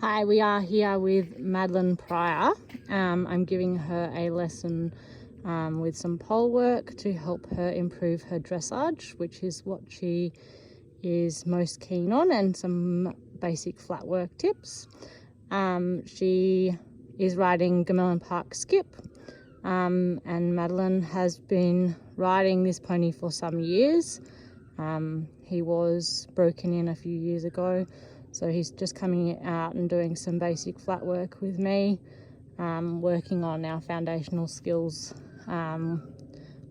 Hi, we are here with Madeline Pryor. I'm giving her a lesson with some pole work to help her improve her dressage, which is what she is most keen on, and some basic flat work tips. She is riding Gmelin Park Skip, and Madeline has been riding this pony for some years. He was broken in a few years ago, so he's just coming out and doing some basic flat work with me, working on our foundational skills,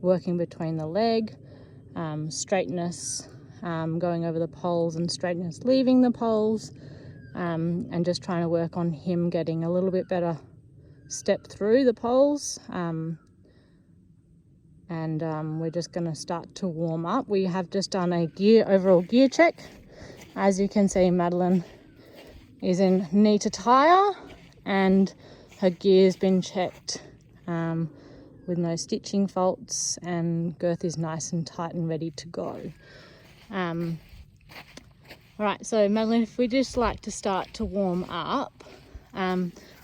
working between the leg, straightness, going over the poles, and straightness leaving the poles, and just trying to work on him getting a little bit better step through the poles. We're just going to start to warm up. We have just done a overall gear check. As you can see, Madeline is in neat attire and her gear's been checked with no stitching faults, and girth is nice and tight and ready to go. All right, so Madeline, if we just like to start to warm up,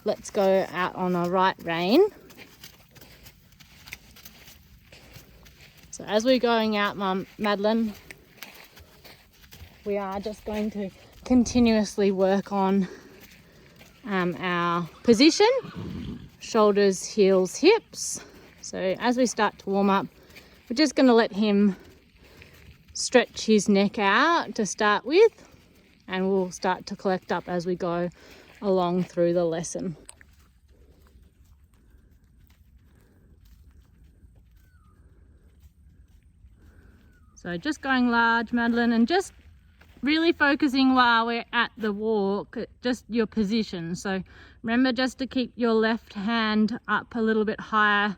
let's go out on a right rein. So as we're going out, Madeline, we are just going to continuously work on our position, shoulders, heels, hips. So as we start to warm up, we're just going to let him stretch his neck out to start with, and we'll start to collect up as we go along through the lesson. So just going large, Madeline, and just really focusing while we're at the walk, just your position. So remember just to keep your left hand up a little bit higher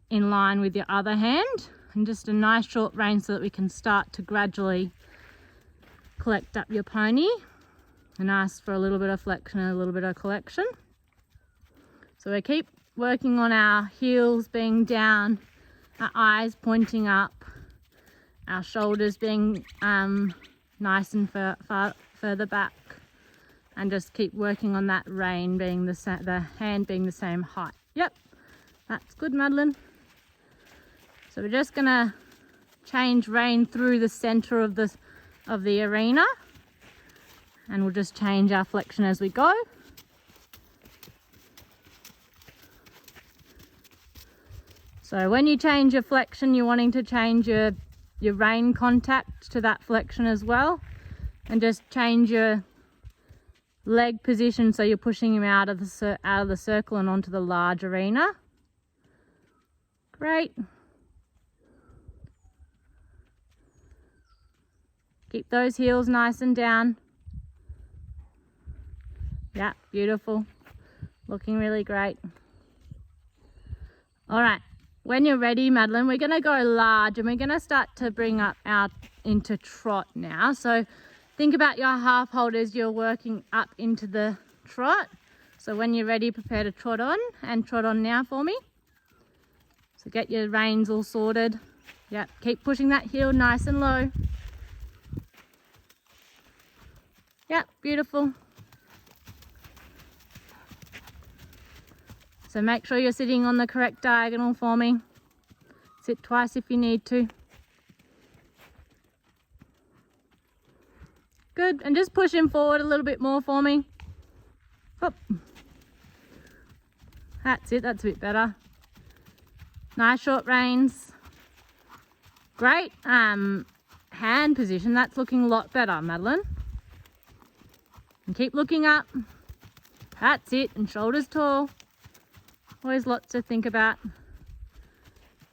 in line with your other hand, and just a nice short rein so that we can start to gradually collect up your pony and ask for a little bit of flexion and a little bit of collection. So we keep working on our heels being down, our eyes pointing up, our shoulders being nice and further back, and just keep working on that rein being the hand being the same height. Yep, that's good, Madeline. So we're just gonna change rein through the center of the arena, and we'll just change our flexion as we go. So when you change your flexion, you're wanting to change your rein contact to that flexion as well, and just change your leg position so you're pushing him out of the circle and onto the large arena. Great. Keep those heels nice and down. Yeah, beautiful. Looking really great. All right. When you're ready, Madeline, we're going to go large, and we're going to start to bring up out into trot now. So think about your half hold as you're working up into the trot. So when you're ready, prepare to trot on, and trot on now for me. So get your reins all sorted. Yep, keep pushing that heel nice and low. Yep, beautiful. So make sure you're sitting on the correct diagonal for me. Sit twice if you need to. Good, and just push him forward a little bit more for me. Hop. That's it, that's a bit better. Nice short reins. Great hand position, that's looking a lot better, Madeline. And keep looking up. That's it, and shoulders tall. Always lots to think about.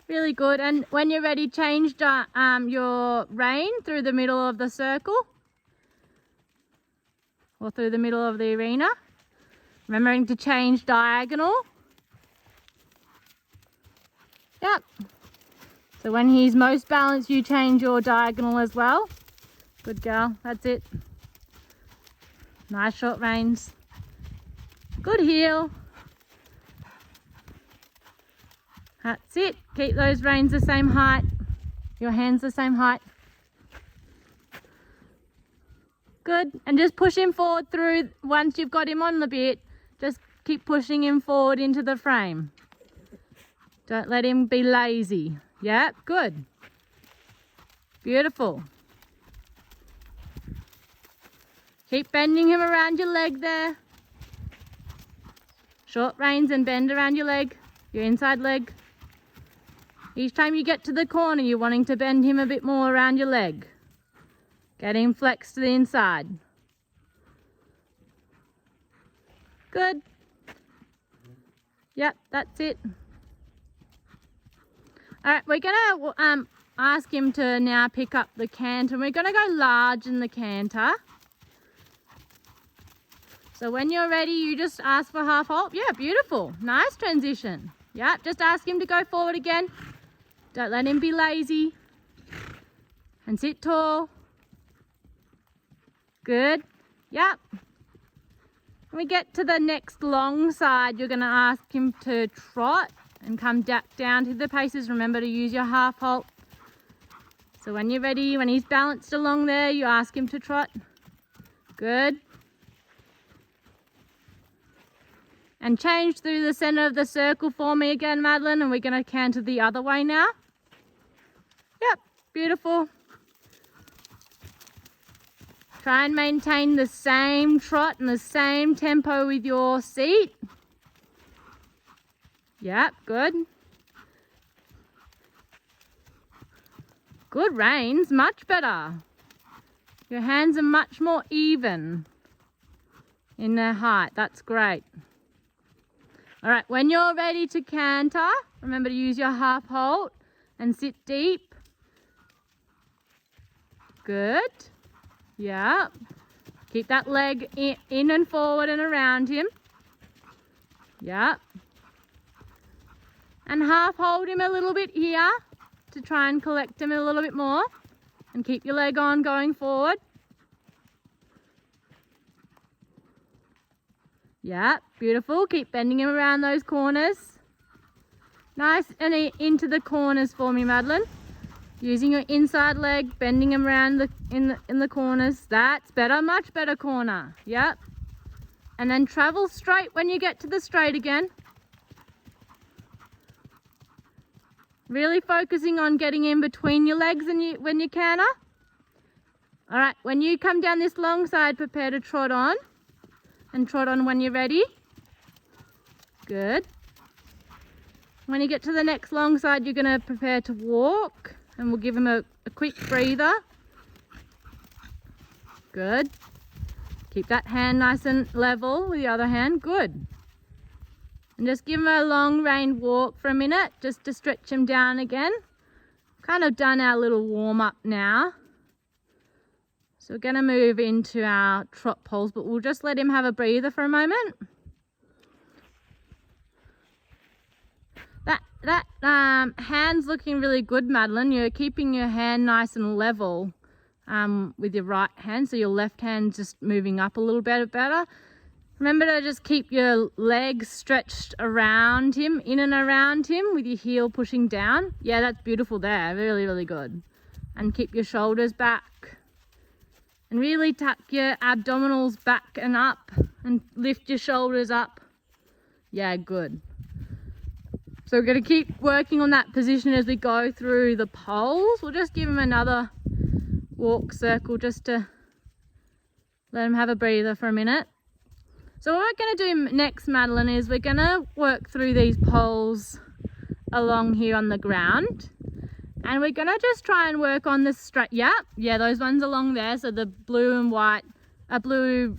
Really good. And when you're ready, change your rein through the middle of the circle or through the middle of the arena. Remembering to change diagonal. Yep. So when he's most balanced, you change your diagonal as well. Good girl. That's it. Nice short reins. Good heel. That's it. Keep those reins the same height. Your hands the same height. Good. And just push him forward through. Once you've got him on the bit, just keep pushing him forward into the frame. Don't let him be lazy. Yep, good. Beautiful. Keep bending him around your leg there. Short reins and bend around your leg, your inside leg. Each time you get to the corner, you're wanting to bend him a bit more around your leg. Get him flexed to the inside. Good. Yep, that's it. All right, we're gonna ask him to now pick up the canter. We're gonna go large in the canter. So when you're ready, you just ask for half halt. Yeah, beautiful. Nice transition. Yep, just ask him to go forward again. Don't let him be lazy. And sit tall. Good. Yep. When we get to the next long side, you're going to ask him to trot and come down to the paces. Remember to use your half halt. So when you're ready, when he's balanced along there, you ask him to trot. Good. And change through the center of the circle for me again, Madeline, and we're going to canter the other way now. Yep, beautiful. Try and maintain the same trot and the same tempo with your seat. Yep, good. Good reins, much better. Your hands are much more even in their height. That's great. All right, when you're ready to canter, remember to use your half halt and sit deep. Good. Yeah. Keep that leg in and forward and around him. Yeah. And half hold him a little bit here to try and collect him a little bit more. And keep your leg on going forward. Yeah, beautiful. Keep bending him around those corners. Nice and into the corners for me, Madeline. Using your inside leg, bending him around in the corners. That's better, much better corner. Yep. And then travel straight when you get to the straight again. Really focusing on getting in between your legs and when you canter. All right, when you come down this long side, prepare to trot on. And trot on when you're ready. Good. When you get to the next long side, you're going to prepare to walk. And we'll give him a quick breather. Good. Keep that hand nice and level with the other hand. Good. And just give him a long rein walk for a minute, just to stretch him down again. Kind of done our little warm up now. So we're going to move into our trot poles, but we'll just let him have a breather for a moment. That hand's looking really good, Madeline. You're keeping your hand nice and level with your right hand, so your left hand's just moving up a little bit better. Remember to just keep your legs stretched around him, in and around him, with your heel pushing down. Yeah, that's beautiful there. Really, really good. And keep your shoulders back. And really tuck your abdominals back and up and lift your shoulders up. Yeah, good. So we're going to keep working on that position as we go through the poles. We'll just give him another walk circle just to let him have a breather for a minute. So what we're going to do next, Madeline, is we're going to work through these poles along here on the ground. And we're going to just try and work on the straight. Yeah, those ones along there. So the blue and white, blue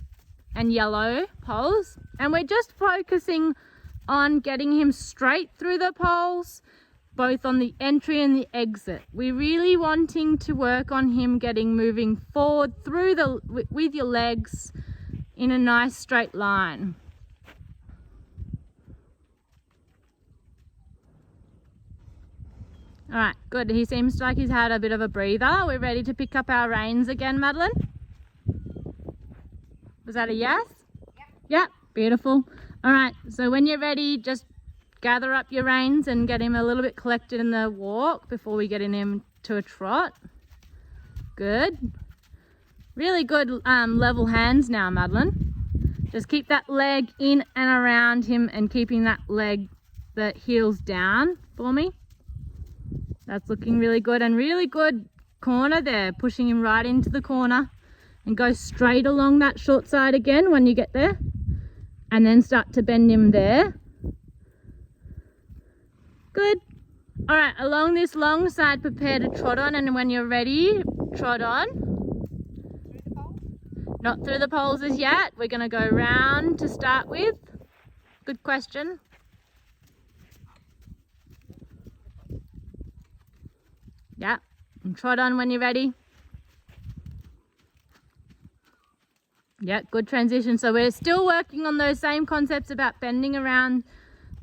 and yellow poles. And we're just focusing on getting him straight through the poles, both on the entry and the exit. We're really wanting to work on him moving forward through with your legs in a nice straight line. All right, good. He seems like he's had a bit of a breather. We're ready to pick up our reins again, Madeline. Was that a yes? Yep, beautiful. All right, so when you're ready, just gather up your reins and get him a little bit collected in the walk before we get him to a trot. Good. Really good level hands now, Madeline. Just keep that leg in and around him and keeping that leg, the heels down for me. That's looking really good, and really good corner there, pushing him right into the corner, and go straight along that short side again when you get there, and then start to bend him there. Good. All right, along this long side, prepare to trot on, and when you're ready, trot on. Not through the poles as yet. We're going to go round to start with. Good question. Yeah, and trot on when you're ready. Yeah, good transition. So we're still working on those same concepts about bending around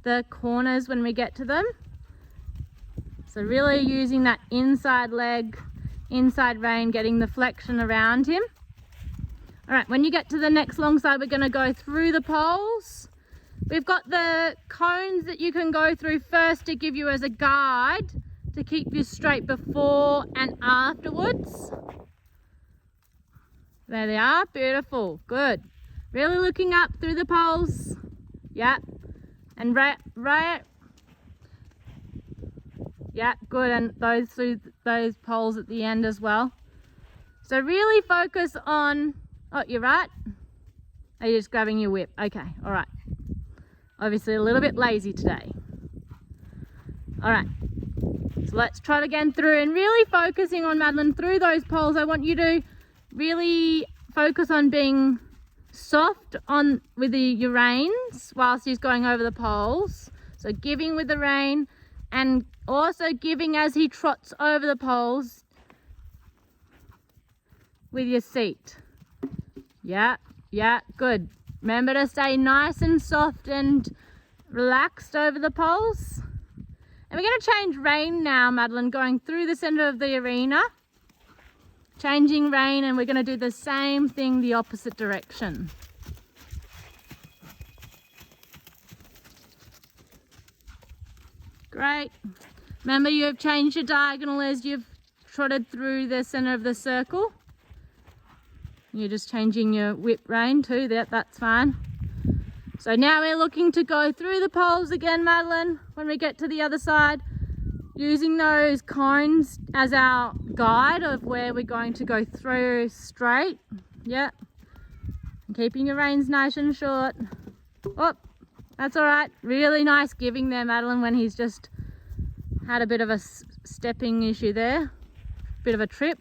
the corners when we get to them. So really using that inside leg, inside rein, getting the flexion around him. All right, when you get to the next long side, we're going to go through the poles. We've got the cones that you can go through first to give you as a guide to keep you straight before and afterwards. There they are, beautiful, good. Really looking up through the poles. Yeah, and right. Yeah, good, and those through those poles at the end as well. So really focus on, oh, you're right. Are you just grabbing your whip? Okay, all right. Obviously a little bit lazy today. All right, so let's trot again through, and really focusing on, Madeline, through those poles. I want you to really focus on being soft on with your reins whilst he's going over the poles. So giving with the rein, and also giving as he trots over the poles with your seat. Yeah, good. Remember to stay nice and soft and relaxed over the poles. And we're going to change rein now, Madeline, going through the center of the arena. Changing rein, and we're going to do the same thing the opposite direction. Great. Remember, you have changed your diagonal as you've trotted through the center of the circle. You're just changing your whip rein too, that's fine. So now we're looking to go through the poles again, Madeline, when we get to the other side, using those cones as our guide of where we're going to go through straight. Yeah, and keeping your reins nice and short. Oh, that's all right. Really nice giving there, Madeline, when he's just had a bit of a stepping issue there, bit of a trip.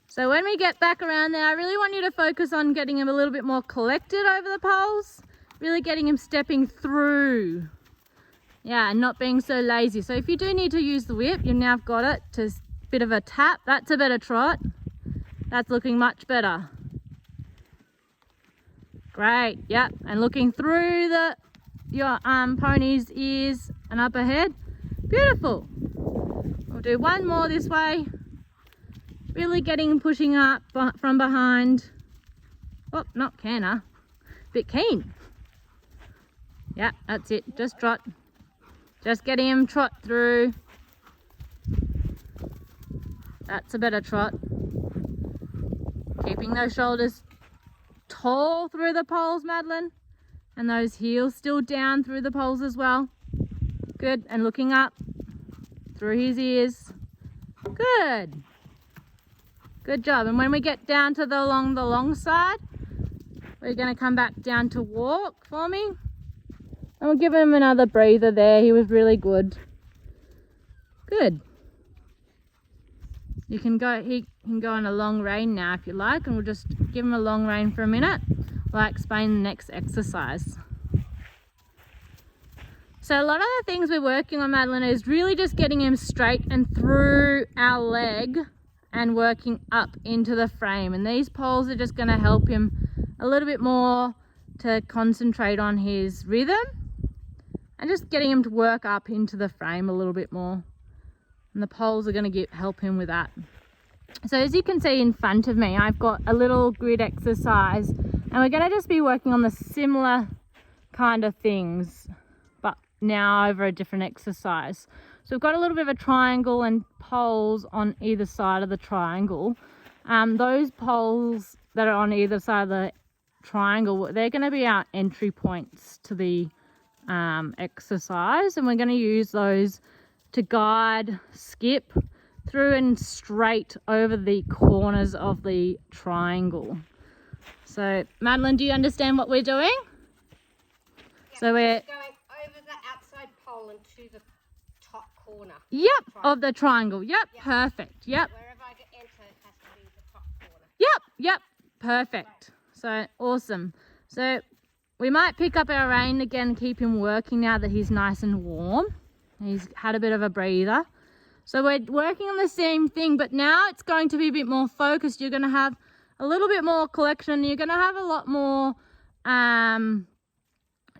So when we get back around there, I really want you to focus on getting him a little bit more collected over the poles, really getting him stepping through. Yeah, and not being so lazy. So if you do need to use the whip, you've now got it to a bit of a tap. That's a better trot. That's looking much better. Great, yep, and looking through your pony's ears and up ahead. Beautiful. We'll do one more this way. Really getting pushing up from behind. Oh, not canna. Bit keen. Yeah, that's it. Just trot. Just get him trot through. That's a better trot. Keeping those shoulders tall through the poles, Madeline. And those heels still down through the poles as well. Good. And looking up through his ears. Good. Good job. And when we get down to along the long side, we're going to come back down to walk for me. And we'll give him another breather there. He was really good. Good. He can go on a long rein now if you like, and we'll just give him a long rein for a minute while I explain the next exercise. So a lot of the things we're working on, Madeline, is really just getting him straight and through our leg and working up into the frame. And these poles are just going to help him a little bit more to concentrate on his rhythm and just getting him to work up into the frame a little bit more. And the poles are going to help him with that. So as you can see in front of me, I've got a little grid exercise, and we're going to just be working on the similar kind of things, but now over a different exercise. So we've got a little bit of a triangle and poles on either side of the triangle. Those poles that are on either side of the triangle, they're going to be our entry points to the exercise, and we're going to use those to guide Skip through and straight over the corners of the triangle. So Madeline, do you understand what we're doing? Yep, so we're going over the outside pole and to the top corner. Yep, of the triangle. Yep, perfect. Yep. Wherever I enter, it has to be the top corner. Yep, perfect. So awesome. So we might pick up our rein again, keep him working now that he's nice and warm. He's had a bit of a breather. So we're working on the same thing, but now it's going to be a bit more focused. You're going to have a little bit more collection. You're going to have a lot more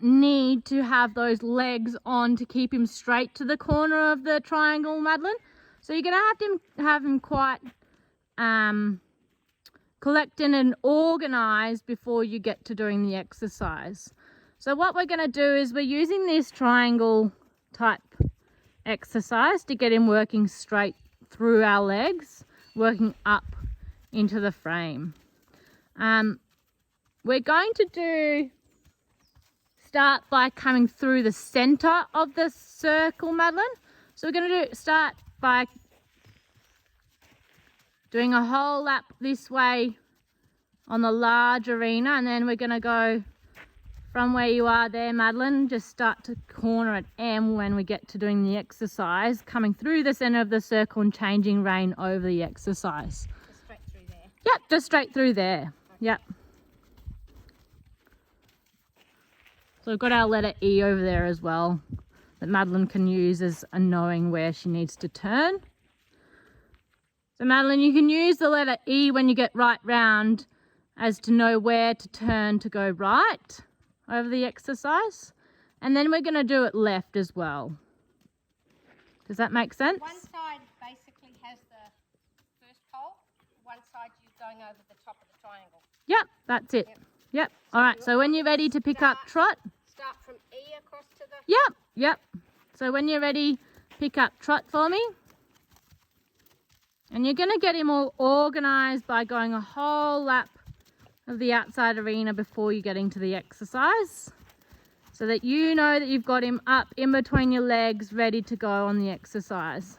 need to have those legs on to keep him straight to the corner of the triangle, Madeline. So you're going to have him quite collected and organised before you get to doing the exercise. So what we're going to do is we're using this triangle type exercise to get him working straight through our legs, working up into the frame. We're going to start by coming through the center of the circle, Madeline. So we're going to start by doing a whole lap this way on the large arena, and then we're going to go from where you are there, Madeline, just start to corner at M when we get to doing the exercise, coming through the center of the circle and changing rein over the exercise. Just straight through there? Yep, just straight through there. Okay. Yep. So we've got our letter E over there as well that Madeline can use as a knowing where she needs to turn. So Madeline, you can use the letter E when you get right round as to know where to turn to go right over the exercise. And then we're going to do it left as well. Does that make sense? One side basically has the first pole, one side you're going over the top of the triangle. Yep, that's it. Yep. All right, so when you're ready to pick up trot. Start from E across to the... Yep. So when you're ready, pick up trot for me. And you're going to get him all organised by going a whole lap of the outside arena before you get into the exercise, so that you know that you've got him up in between your legs ready to go on the exercise.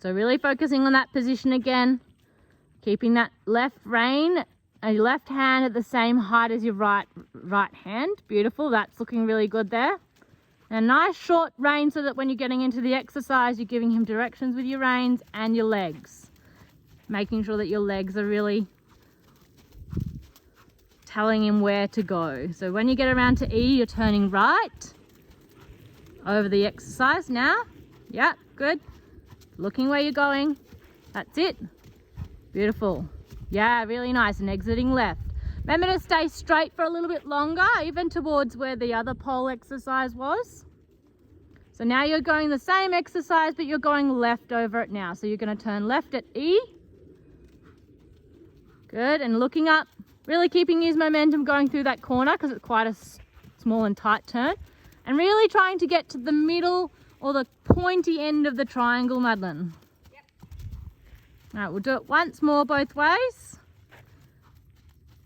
So really focusing on that position again, keeping that left rein and your left hand at the same height as your right hand. Beautiful, that's looking really good there. And a nice short rein so that when you're getting into the exercise, you're giving him directions with your reins and your legs. Making sure that your legs are really telling him where to go. So when you get around to E, you're turning right over the exercise now. Yep, good. Looking where you're going. That's it. Beautiful. Yeah, really nice. And exiting left. Remember to stay straight for a little bit longer, even towards where the other pole exercise was. So now you're going the same exercise, but you're going left over it now. So you're going to turn left at E. Good, and looking up, really keeping his momentum going through that corner because it's quite a small and tight turn. And really trying to get to the middle or the pointy end of the triangle, Madeline. Yep. All right, we'll do it once more both ways.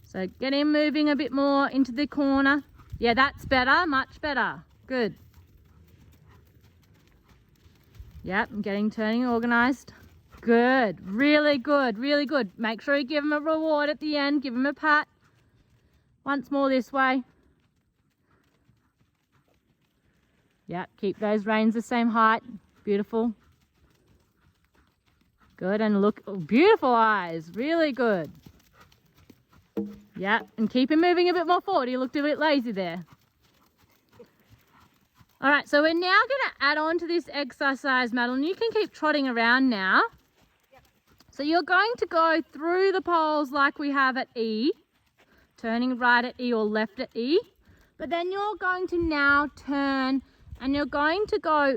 So get him moving a bit more into the corner. Yeah, that's better, much better. Good. Yep, I'm turning organised. Good, really good, really good. Make sure you give him a reward at the end. Give him a pat. Once more this way. Yep, keep those reins the same height. Beautiful. Good, and look, oh, beautiful eyes, really good. Yep, and keep him moving a bit more forward. He looked a bit lazy there. All right, so we're now going to add on to this exercise, Madeline. You can keep trotting around now. So you're going to go through the poles like we have at E, turning right at E or left at E, but then you're going to now turn and you're going to go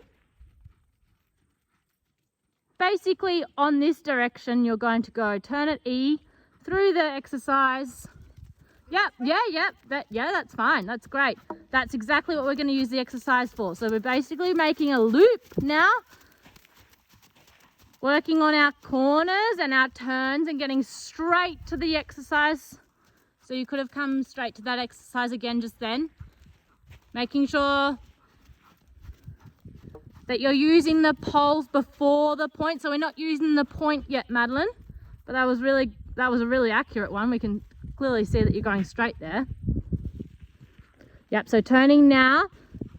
basically on this direction. You're going to go turn at E through the exercise, Yep, yeah, that's fine. That's great. That's exactly what we're going to use the exercise for. So we're basically making a loop now, working on our corners and our turns and getting straight to the exercise. So you could have come straight to that exercise again just then. Making sure that you're using the poles before the point. So we're not using the point yet, Madeline, but that was a really accurate one. We can clearly see that you're going straight there. Yep, so turning now.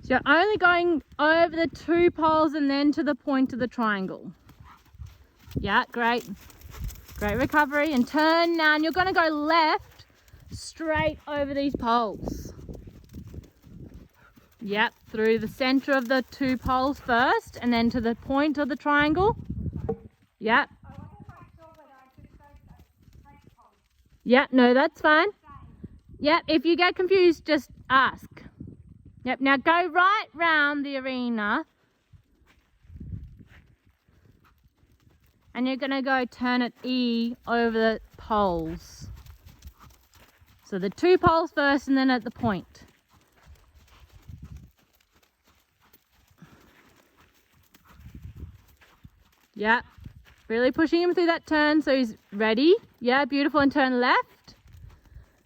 So you're only going over the 2 poles and then to the point of the triangle. Yeah, great. Great recovery. And turn now, and you're going to go left straight over these poles. Yep, through the center of the 2 poles first and then to the point of the triangle. Yep. Yep, no, that's fine. Yep, if you get confused, just ask. Yep, now go right round the arena. And you're going to go turn it E over the poles. So the 2 poles first and then at the point. Yeah, really pushing him through that turn so he's ready. Yeah, beautiful, and turn left.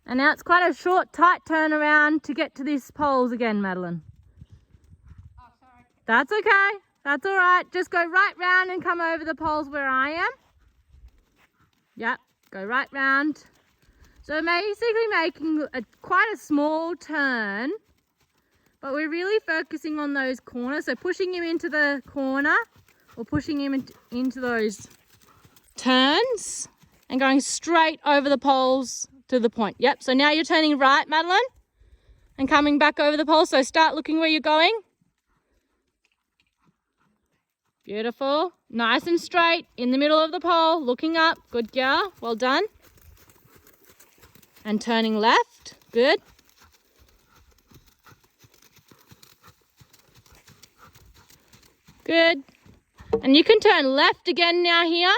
And now it's quite a short, tight turn around to get to these poles again, Madeline. Oh, sorry. That's okay. That's all right. Just go right round and come over the poles where I am. Yep, go right round. So basically making quite a small turn, but we're really focusing on those corners. So pushing him into the corner or pushing him into those turns and going straight over the poles to the point. Yep, so now you're turning right, Madeline, and coming back over the poles. So start looking where you're going. Beautiful. Nice and straight in the middle of the pole, looking up. Good girl. Well done. And turning left. Good. Good. And you can turn left again now here.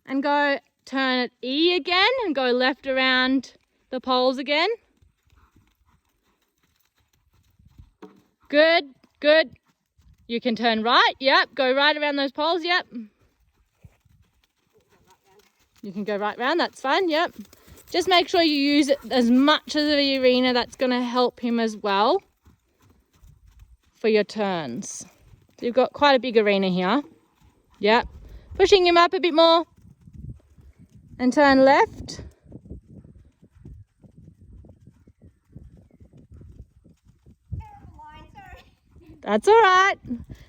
And go turn it E again and go left around the poles again. Good, good. You can turn right, yep. Go right around those poles, yep. You can go right round, that's fine, yep. Just make sure you use it as much of the arena. That's going to help him as well for your turns. So you've got quite a big arena here. Yep. Pushing him up a bit more. And turn left. That's all right.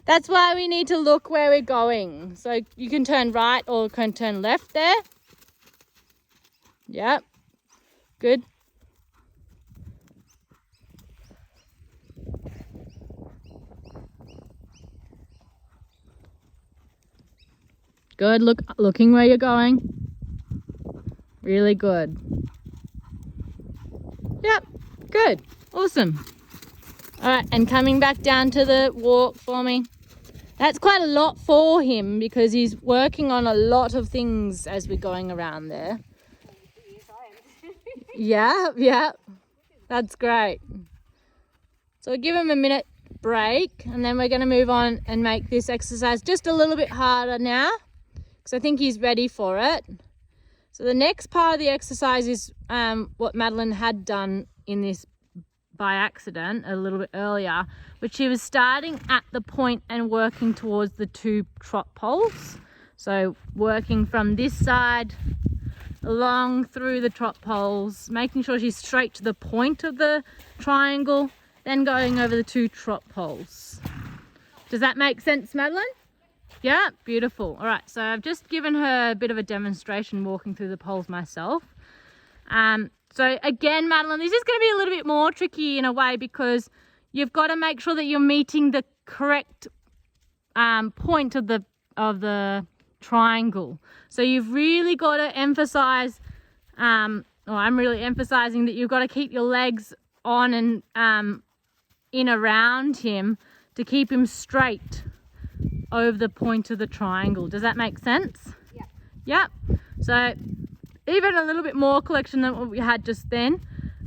That's why we need to look where we're going. So you can turn right or can turn left there. Yep. Good. Good. Looking where you're going. Really good. Yep. Good. Awesome. All right, and coming back down to the walk for me. That's quite a lot for him because he's working on a lot of things as we're going around there. Yeah, that's great. So give him a minute break and then we're going to move on and make this exercise just a little bit harder now because I think he's ready for it. So the next part of the exercise is what Madeline had done in this by accident a little bit earlier, which she was starting at the point and working towards the 2 trot poles. So working from this side along through the trot poles, making sure she's straight to the point of the triangle, then going over the 2 trot poles. Does that make sense, Madeline? Yeah, beautiful. All right, so I've just given her a bit of a demonstration walking through the poles myself. So again, Madeline, this is going to be a little bit more tricky in a way because you've got to make sure that you're meeting the correct point of the triangle. So you've really got to emphasize, or I'm really emphasizing that you've got to keep your legs on and in around him to keep him straight over the point of the triangle. Does that make sense? Yeah. Yep. So even a little bit more collection than what we had just then.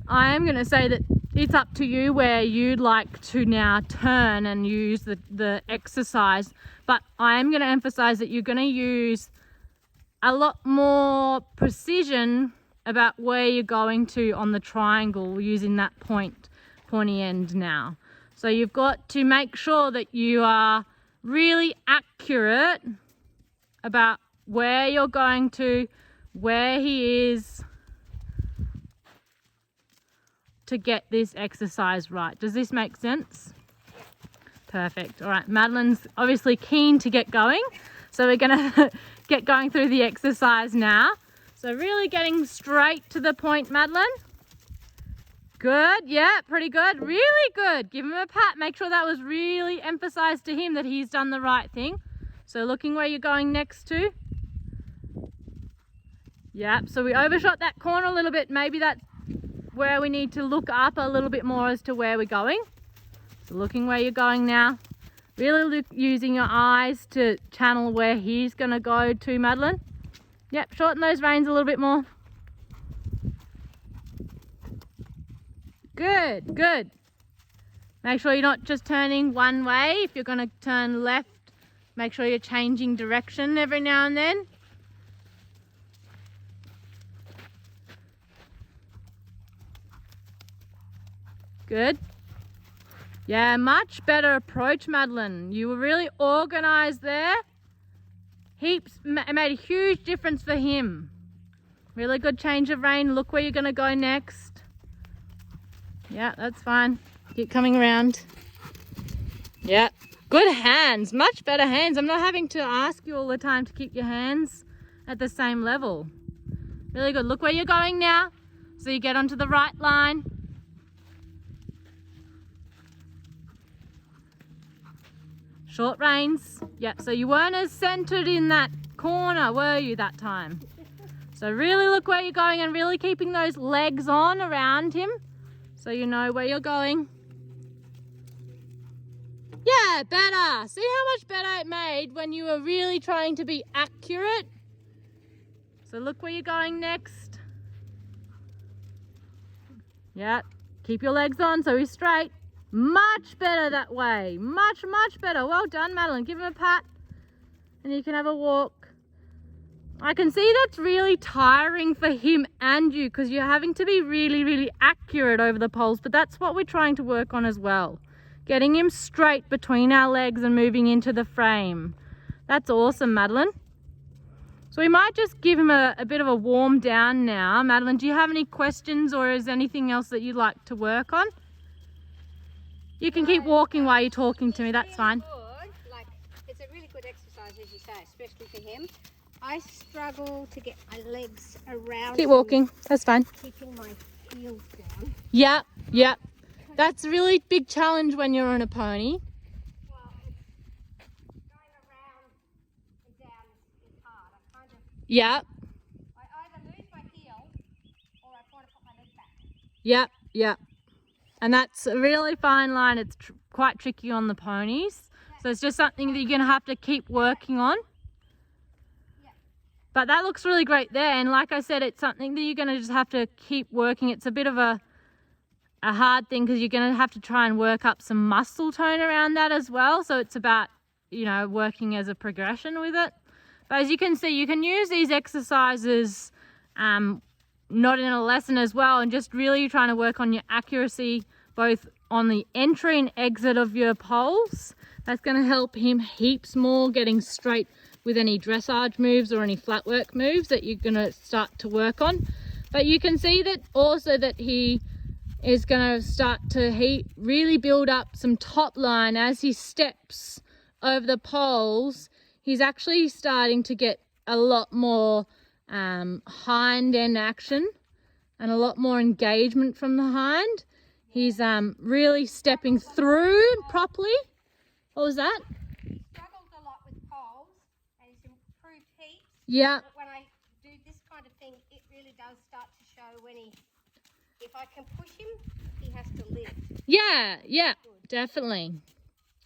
I am going to say that it's up to you where you'd like to now turn and use the exercise, but I am going to emphasize that you're going to use a lot more precision about where you're going to on the triangle using that pointy end now. So you've got to make sure that you are really accurate about where you're going to, where he is, to get this exercise right. Does this make sense? Perfect. All right, Madeline's obviously keen to get going, so we're gonna get going through the exercise now. So really getting straight to the point, Madeline. Good, yeah, pretty good, really good. Give him a pat, make sure that was really emphasized to him that he's done the right thing. So looking where you're going next to. Yep, so we overshot that corner a little bit. Maybe that's where we need to look up a little bit more as to where we're going. So looking where you're going now. Really using your eyes to channel where he's going to go to, Madeline. Yep, shorten those reins a little bit more. Good, good. Make sure you're not just turning one way. If you're going to turn left, make sure you're changing direction every now and then. Good. Yeah, much better approach, Madeline. You were really organised there. It made a huge difference for him. Really good change of rein. Look where you're going to go next. Yeah, that's fine. Keep coming around. Yeah, good hands. Much better hands. I'm not having to ask you all the time to keep your hands at the same level. Really good. Look where you're going now. So you get onto the right line. Short reins. Yeah, so you weren't as centered in that corner, were you, that time? So really look where you're going and really keeping those legs on around him so you know where you're going. Yeah, better. See how much better it made when you were really trying to be accurate? So look where you're going next. Yeah, keep your legs on so he's straight. Much better that way. Much, much better. Well done, Madeline. Give him a pat and you can have a walk. I can see that's really tiring for him and you because you're having to be really, really accurate over the poles, but that's what we're trying to work on as well. Getting him straight between our legs and moving into the frame. That's awesome, Madeline. So we might just give him a bit of a warm down now. Madeline, do you have any questions or is there anything else that you'd like to work on? You can keep walking while you're talking to me, that's fine. Good. Like, it's a really good exercise, as you say, especially for him. I struggle to get my legs around. Keep walking, that's fine. Keeping my heels down. Yeah, yeah. That's a really big challenge when you're on a pony. Well, it's going around and down is hard. I kind of, Yeah, I either lose my heel or I want to put my leg back. yeah, yeah. And that's a really fine line. It's quite tricky on the ponies. So it's just something that you're going to have to keep working on. But that looks really great there. And like I said, it's something that you're going to just have to keep working. It's a bit of a hard thing because you're going to have to try and work up some muscle tone around that as well. So it's about, you know, working as a progression with it. But as you can see, you can use these exercises not in a lesson as well, and just really trying to work on your accuracy both on the entry and exit of your poles. That's going to help him heaps more getting straight with any dressage moves or any flat work moves that you're going to start to work on. But you can see that also that he is going to start to really build up some top line as he steps over the poles. He's actually starting to get a lot more hind end action and a lot more engagement from the hind. He's really stepping through properly. What was that? He struggles a lot with poles and he's improved heaps. Yeah. But when I do this kind of thing, it really does start to show when if I can push him, he has to lift. Yeah, yeah, definitely.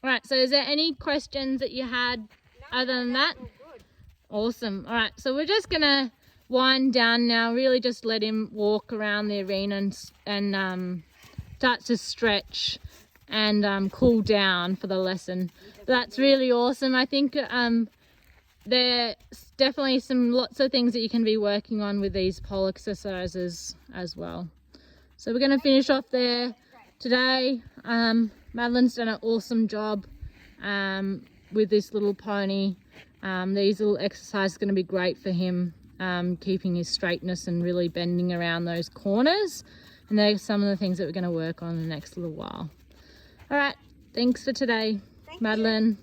All right, so is there any questions that you had other than that? All good. Awesome. All right, so we're just gonna wind down now. Really just let him walk around the arena and start to stretch and cool down for the lesson. That's really awesome. I think there's definitely lots of things that you can be working on with these pole exercises as well. So we're going to finish off there today. Madeline's done an awesome job with this little pony. These little exercises are going to be great for him, keeping his straightness and really bending around those corners. And they're some of the things that we're going to work on in the next little while. All right, thanks for today, Madeline.